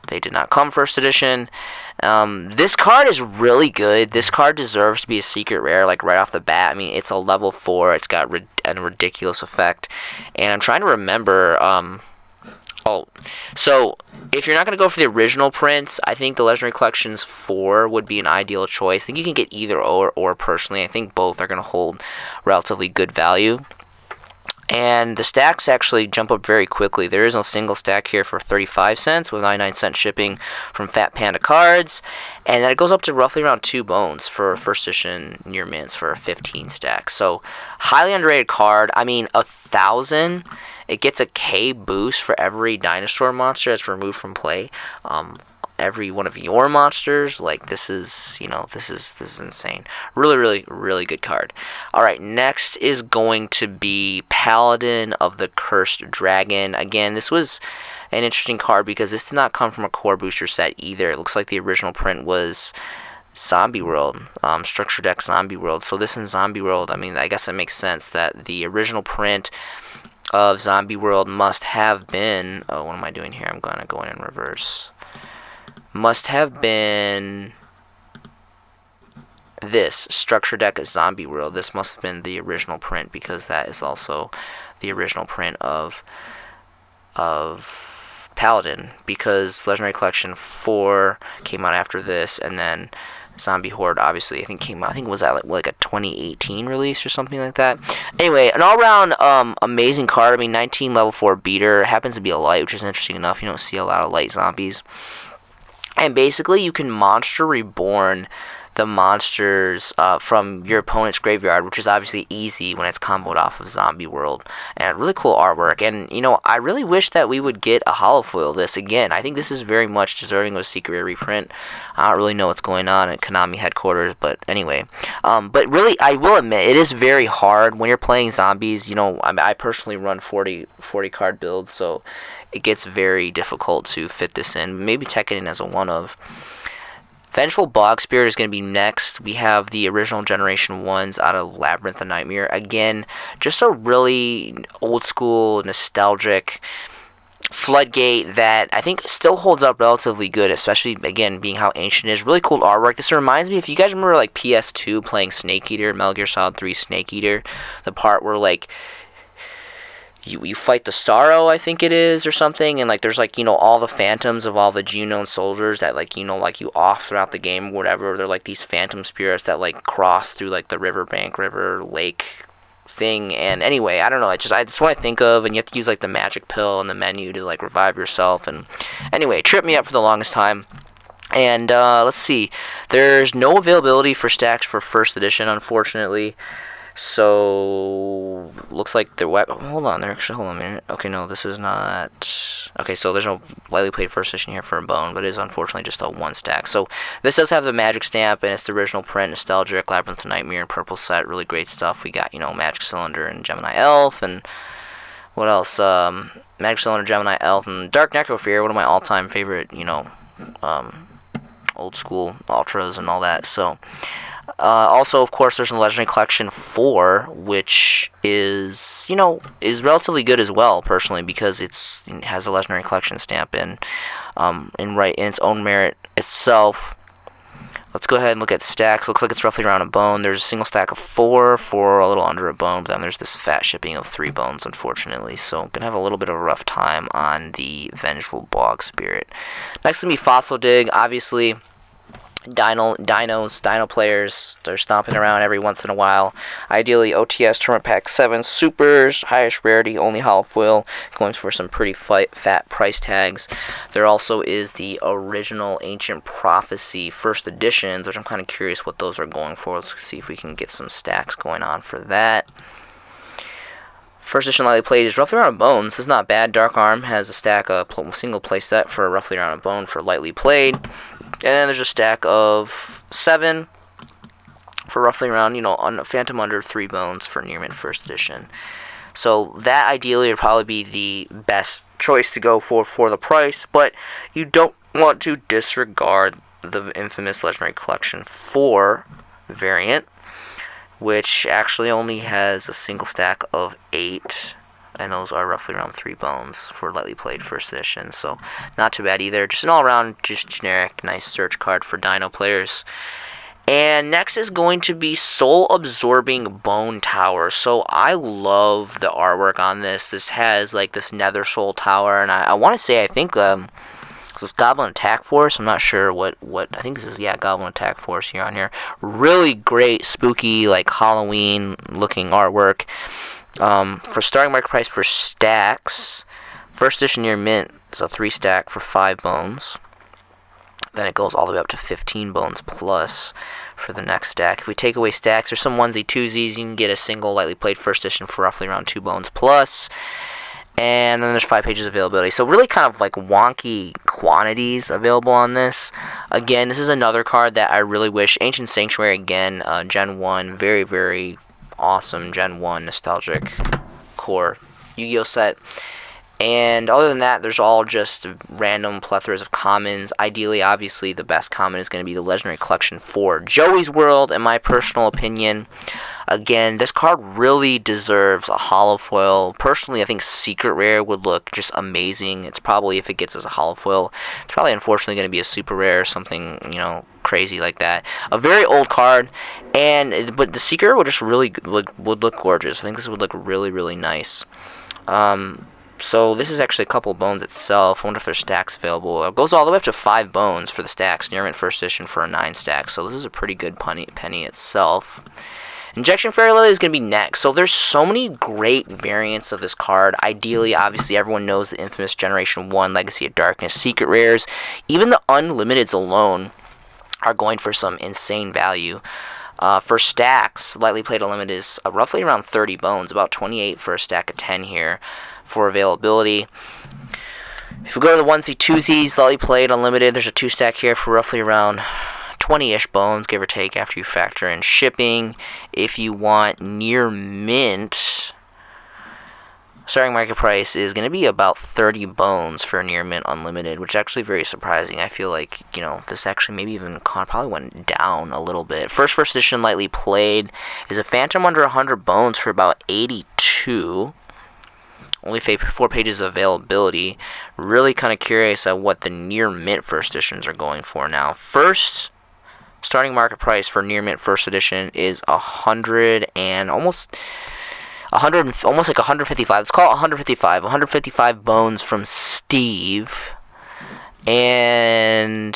they did not come first edition. This card is really good. This card deserves to be a secret rare, like right off the bat. I mean, it's a level 4. It's got a ridiculous effect, and I'm trying to remember. So if you're not going to go for the original prints, I think the Legendary Collections 4 would be an ideal choice. I think you can get either or personally. I think both are going to hold relatively good value. And the stacks actually jump up very quickly. There is no single stack here for 35 cents with 99-cent shipping from Fat Panda Cards. And then it goes up to roughly around 2 bones for first edition near mints for a 15 stack. So highly underrated card. I mean, 1,000. It gets a K boost for every dinosaur monster that's removed from play. Every one of your monsters, like this is insane. Really, really, really good card. All right, next is going to be Paladin of the Cursed Dragon. Again, this was an interesting card because this did not come from a core booster set either. It looks like the original print was Zombie World, Structure Deck Zombie World. So this in Zombie World, I mean, I guess it makes sense that the original print of Zombie World must have been, oh, what am I doing here? I'm gonna go in reverse. Must have been this Structure Deck Zombie World. This must have been the original print because that is also the original print of Paladin, because Legendary Collection 4 came out after this, and then Zombie Horde, obviously, I think came out. I think it was at like a 2018 release or something like that. Anyway, an all-around amazing card. I mean, 19 level 4 beater. Happens to be a light, which is interesting enough. You don't see a lot of light zombies. And basically, you can monster reborn the monsters from your opponent's graveyard, which is obviously easy when it's comboed off of Zombie World. And really cool artwork. And, you know, I really wish that we would get a holofoil of this again. I think this is very much deserving of a secret rare reprint. I don't really know what's going on at Konami headquarters, but anyway. But really, I will admit, it is very hard when you're playing zombies. You know, I personally run 40 card builds, so it gets very difficult to fit this in. Maybe check it in as a one-of. Vengeful Bog Spirit is going to be next. We have the original Generation 1s out of Labyrinth and Nightmare. Again, just a really old-school, nostalgic Floodgate that I think still holds up relatively good, especially, again, being how ancient it is. Really cool artwork. This reminds me, if you guys remember, like, PS2 playing Snake Eater, Metal Gear Solid 3 Snake Eater, the part where, like, you fight the Sorrow, I think it is, or something, and, like, there's, like, you know, all the phantoms of all the Genome soldiers that, like, you know, like, you off throughout the game or whatever. They're, like, these phantom spirits that, like, cross through, like, the riverbank, river, lake thing. And anyway, I don't know, that's what I think of, and you have to use, like, the magic pill in the menu to, like, revive yourself. And anyway, it tripped me up for the longest time. And, let's see. There's no availability for stacks for first edition, unfortunately. So, looks like they're hold on a minute. Okay, no, this is not. Okay, so there's no lightly played first edition here for a bone, but it is unfortunately just a one stack. So, this does have the magic stamp, and it's the original print, nostalgic, Labyrinth and Nightmare, and purple set. Really great stuff. We got, you know, Magic Cylinder and Gemini Elf, and what else? Magic Cylinder, Gemini Elf, and Dark Necrofear, one of my all time favorite, you know, old school ultras and all that. So, also, of course, there's a Legendary Collection 4, which is, you know, is relatively good as well, personally, because it has a Legendary Collection stamp in its own merit itself. Let's go ahead and look at stacks. Looks like it's roughly around a bone. There's a single stack of 4 for a little under a bone, but then there's this fat shipping of 3 bones, unfortunately. So, gonna have a little bit of a rough time on the Vengeful Bog Spirit. Next gonna be Fossil Dig, obviously. Dino players, they're stomping around every once in a while. Ideally, OTS Tournament Pack 7 Supers, highest rarity, only holofoil, going for some pretty fat price tags. There also is the original Ancient Prophecy first editions, which I'm kind of curious what those are going for. Let's see if we can get some stacks going on for that. First edition lightly played is roughly around a bone. This is not bad. Dark Arm has a stack of single play set for roughly around a bone for lightly played. And then there's a stack of 7 for roughly around, you know, on Phantom under 3 bones for near mint first edition. So that ideally would probably be the best choice to go for the price, but you don't want to disregard the infamous Legendary Collection 4 variant, which actually only has a single stack of 8, and those are roughly around 3 bones for lightly played first edition, so not too bad either. Just an all-around, just generic, nice search card for Dino players. And next is going to be Soul Absorbing Bone Tower. So I love the artwork on this. This has like this Nether Soul Tower, and I want to say, I think this is Goblin Attack Force. I'm not sure what I think this is. Yeah, Goblin Attack Force here on here. Really great, spooky, like Halloween looking artwork. For starting market price for stacks, first edition near mint is a 3 stack for 5 bones. Then it goes all the way up to 15 bones plus for the next stack. If we take away stacks, there's some onesie twosies. You can get a single lightly played first edition for roughly around 2 bones plus. And then there's 5 pages of availability. So really kind of like wonky quantities available on this. Again, this is another card that I really wish. Ancient Sanctuary, again, Gen 1, very, very awesome Gen 1 nostalgic core Yu-Gi-Oh set. And other than that, there's all just random plethoras of commons. Ideally, obviously, the best common is going to be the Legendary Collection 4 Joey's World, in my personal opinion. Again, this card really deserves a holofoil. Personally, I think Secret Rare would look just amazing. It's probably, if it gets as a holofoil, it's probably unfortunately going to be a Super Rare or something, you know, crazy like that. A very old card, but the Secret would just really would look gorgeous. I think this would look really, really nice. So this is actually a couple bones itself. I wonder if there's stacks available. It goes all the way up to 5 bones for the stacks. Near mint first edition for a 9 stack. So this is a pretty good penny itself. Injection Fairy Lily is going to be next. So there's so many great variants of this card. Ideally, obviously, everyone knows the infamous Generation 1 Legacy of Darkness secret rares. Even the Unlimiteds alone are going for some insane value. For stacks, lightly played Unlimited is roughly around 30 bones, about 28 for a stack of 10 here for availability. If we go to the onesie twosies, lightly played Unlimited, there's a 2-stack here for roughly around 20-ish bones, give or take, after you factor in shipping. If you want near mint, starting market price is going to be about 30 bones for near mint unlimited, which is actually very surprising. I feel like, you know, this actually maybe even probably went down a little bit. First edition lightly played is a Phantom under 100 bones for about 82. Only 4 pages of availability. Really kind of curious at what the near mint first editions are going for now. Starting market price for near mint first edition is 100 and almost like 155. Let's call it 155. 155 bones from Steve. And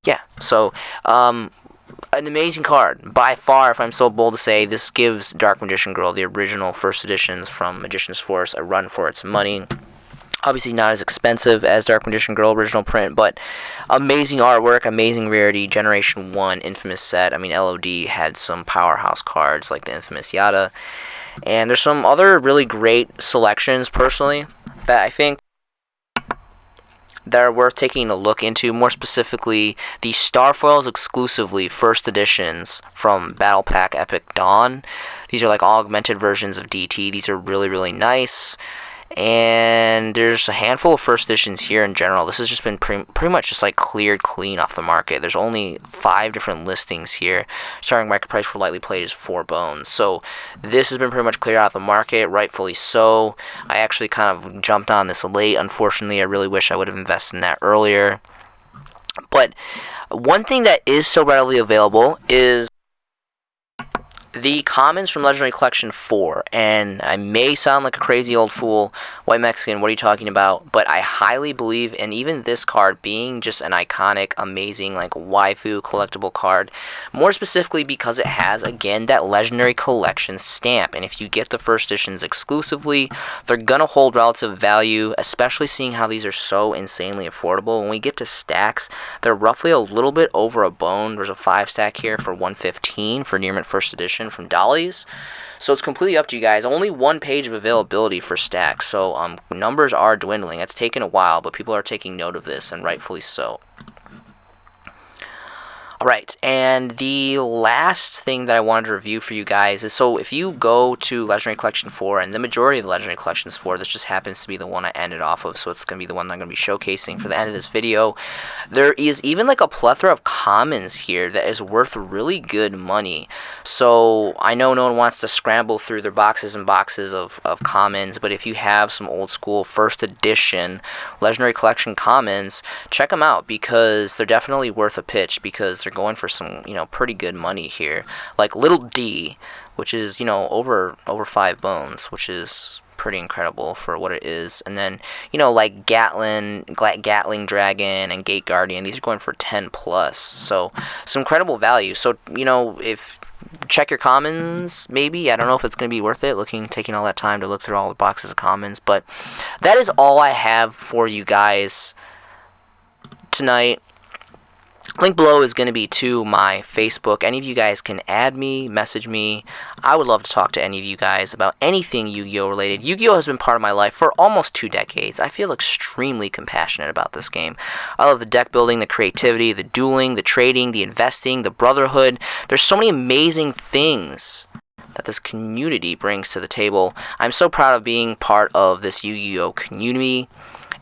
yeah, so an amazing card. By far, if I'm so bold to say, this gives Dark Magician Girl, the original first editions from Magician's Force, a run for its money. Obviously not as expensive as Dark Magician Girl original print, but amazing artwork, amazing rarity, Generation 1 infamous set. I mean, LOD had some powerhouse cards like the infamous Yada. And there's some other really great selections, personally, that I think that are worth taking a look into. More specifically, the Starfoils exclusively first editions from Battle Pack Epic Dawn. These are like augmented versions of DT. These are really, really nice. And there's a handful of first editions here in general. This has just been pretty much just like cleared clean off the market. There's only 5 different listings here. Starting market price for lightly played is 4 bones. So this has been pretty much cleared out of the market, rightfully so. I actually kind of jumped on this late. Unfortunately, I really wish I would have invested in that earlier. But one thing that is so readily available is the commons from Legendary Collection 4, and I may sound like a crazy old fool, white Mexican, what are you talking about? But I highly believe in even this card being just an iconic, amazing, like waifu collectible card, more specifically because it has, again, that Legendary Collection stamp, and if you get the first editions exclusively, they're gonna hold relative value, especially seeing how these are so insanely affordable. When we get to stacks, they're roughly a little bit over a bone. There's a 5-stack here for 115 for Near Mint First Edition from Dolly's. So it's completely up to you guys. Only 1 page of availability for stacks, so numbers are dwindling. It's taken a while, but people are taking note of this, and rightfully so. Alright, and the last thing that I wanted to review for you guys is, so if you go to Legendary Collection 4, and the majority of the Legendary Collections 4, this just happens to be the one I ended off of, so it's going to be the one that I'm going to be showcasing for the end of this video, there is even like a plethora of commons here that is worth really good money. So I know no one wants to scramble through their boxes and boxes of commons, but if you have some old school first edition Legendary Collection commons, check them out, because they're definitely worth a pitch, because they're going for some, you know, pretty good money here. Like Little D, which is, you know, over 5 bones, which is pretty incredible for what it is. And then, you know, like Gatling Dragon and Gate Guardian, these are going for 10 plus. So some incredible value. So, you know, if check your commons, maybe. I don't know if it's going to be worth it taking all that time to look through all the boxes of commons, but that is all I have for you guys tonight. Link below is going to be to my Facebook. Any of you guys can add me, message me. I would love to talk to any of you guys about anything Yu-Gi-Oh related. Yu-Gi-Oh has been part of my life for almost 2 decades. I feel extremely compassionate about this game. I love the deck building, the creativity, the dueling, the trading, the investing, the brotherhood. There's so many amazing things that this community brings to the table. I'm so proud of being part of this Yu-Gi-Oh community.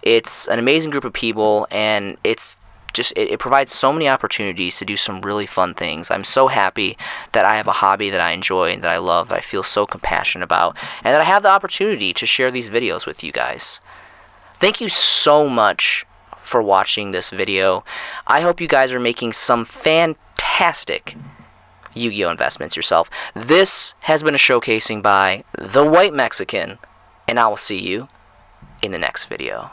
It's an amazing group of people, and it provides so many opportunities to do some really fun things. I'm so happy that I have a hobby that I enjoy and that I love, that I feel so compassionate about, and that I have the opportunity to share these videos with you guys. Thank you so much for watching this video. I hope you guys are making some fantastic Yu-Gi-Oh investments yourself. This has been a showcasing by the White Mexican, and I will see you in the next video.